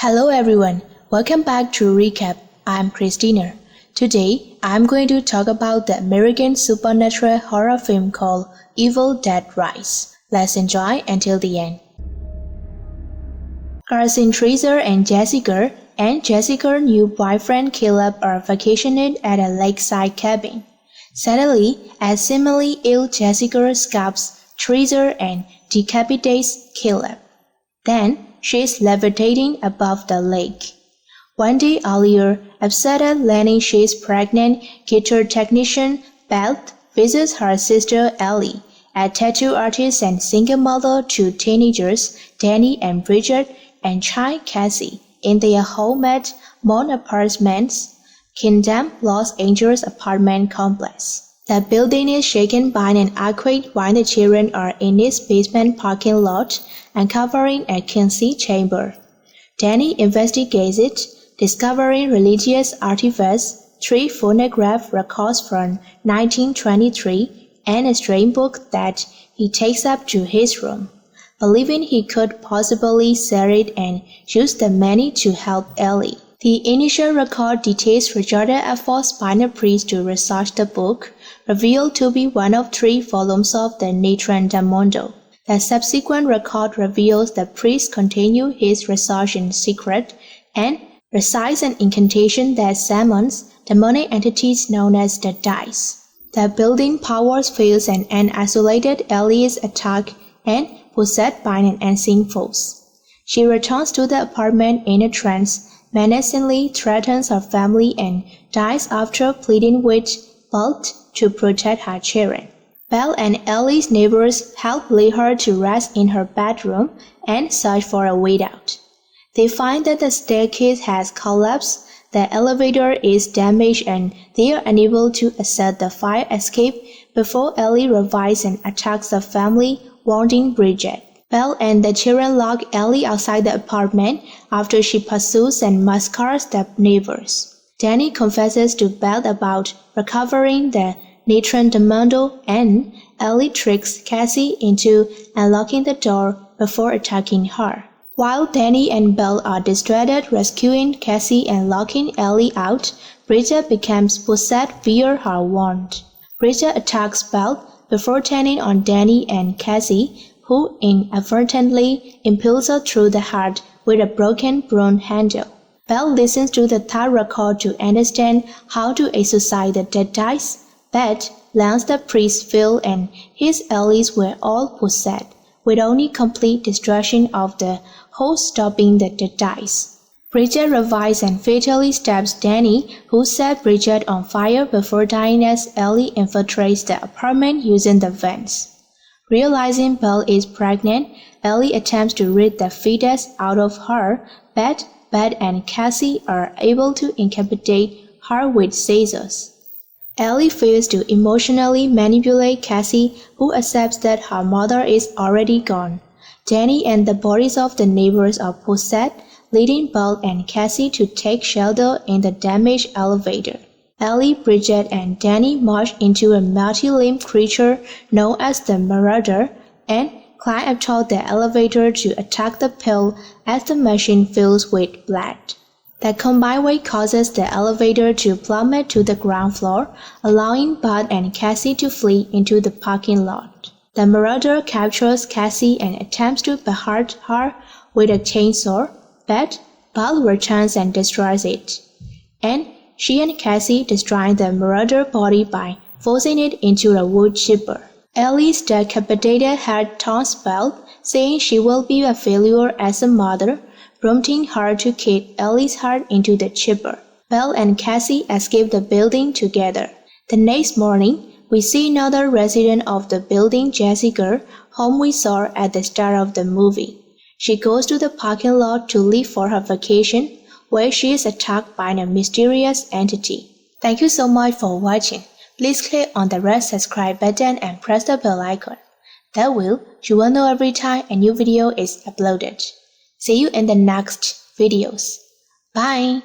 Hello everyone, welcome back to Recap. I'm Christina. Today, I'm going to talk about the American supernatural horror film called Evil Dead Rise. Let's enjoy until the end. Carson Treasure and Jessica's new boyfriend Caleb are vacationing at a lakeside cabin. Suddenly, a seemingly ill Jessica scalps Treasure and decapitates Caleb. Then, she is levitating above the lake. One day earlier, upset at learning she is pregnant, guitar technician Beth visits her sister Ellie, a tattoo artist and single mother to teenagers Danny and Bridget and child Cassie in their home at Mount Apartments, Kingdom, Los Angeles apartment complex. The building is shaken by an earthquake while the children are in its basement parking lot uncovering a Kinsey chamber. Danny investigates it, discovering religious artifacts, 3 phonograph records from 1923, and a strange book that he takes up to his room, believing he could possibly sell it and use the money to help Ellie. The initial record details Roger's efforts by the priest to research the book, revealed to be one of 3 volumes of the Natron del Mundo. The subsequent record reveals the priest continued his research in secret and recites an incantation that summons demonic entities known as the Dice. The building powers fails and an isolated Ellie is attacked and possessed by an unseen force. She returns to the apartment in a trance, menacingly threatens her family and dies after pleading with Belt to protect her children. Belle and Ellie's neighbors help lead her to rest in her bedroom and search for a way out. They find that the staircase has collapsed, the elevator is damaged, and they are unable to access the fire escape before Ellie revives and attacks the family, wounding Bridget. Belle and the children lock Ellie outside the apartment after she pursues and massacres the neighbors. Danny confesses to Belle about recovering the Natron del Mundo, and Ellie tricks Cassie into unlocking the door before attacking her. While Danny and Belle are distracted rescuing Cassie and locking Ellie out, Bridget becomes possessed via her wand. Bridget attacks Belle before turning on Danny and Cassie, who inadvertently impales her through the heart with a broken broom handle. Belle listens to the 3rd record to understand how to exorcise the dead dice, but learns the priest Phil and his allies were all possessed, with only complete destruction of the host stopping the dead dice. Bridget revives and fatally stabs Danny, who set Bridget on fire before dying as Ellie infiltrates the apartment using the vents. Realizing Belle is pregnant, Ellie attempts to rid the fetus out of her, but Beth and Cassie are able to incapacitate her with scissors. Ellie fails to emotionally manipulate Cassie, who accepts that her mother is already gone. Danny and the bodies of the neighbors are possessed, leading Belle and Cassie to take shelter in the damaged elevator. Ellie, Bridget, and Danny march into a multi-limbed creature known as the Marauder and climb atop the elevator to attack the pill as the machine fills with blood. The combined weight causes the elevator to plummet to the ground floor, allowing Bud and Cassie to flee into the parking lot. The Marauder captures Cassie and attempts to behead her with a chainsaw, but Bud returns and destroys it. And she and Cassie destroy the Marauder body by forcing it into a wood chipper. Ellie's decapitated head taunts Belle, saying she will be a failure as a mother, prompting her to kick Ellie's heart into the chipper. Belle and Cassie escape the building together. The next morning, we see another resident of the building, Jessica, whom we saw at the start of the movie. She goes to the parking lot to leave for her vacation, where she is attacked by a mysterious entity. Thank you so much for watching. Please click on the red subscribe button and press the bell icon. That way, you will know every time a new video is uploaded. See you in the next videos. Bye!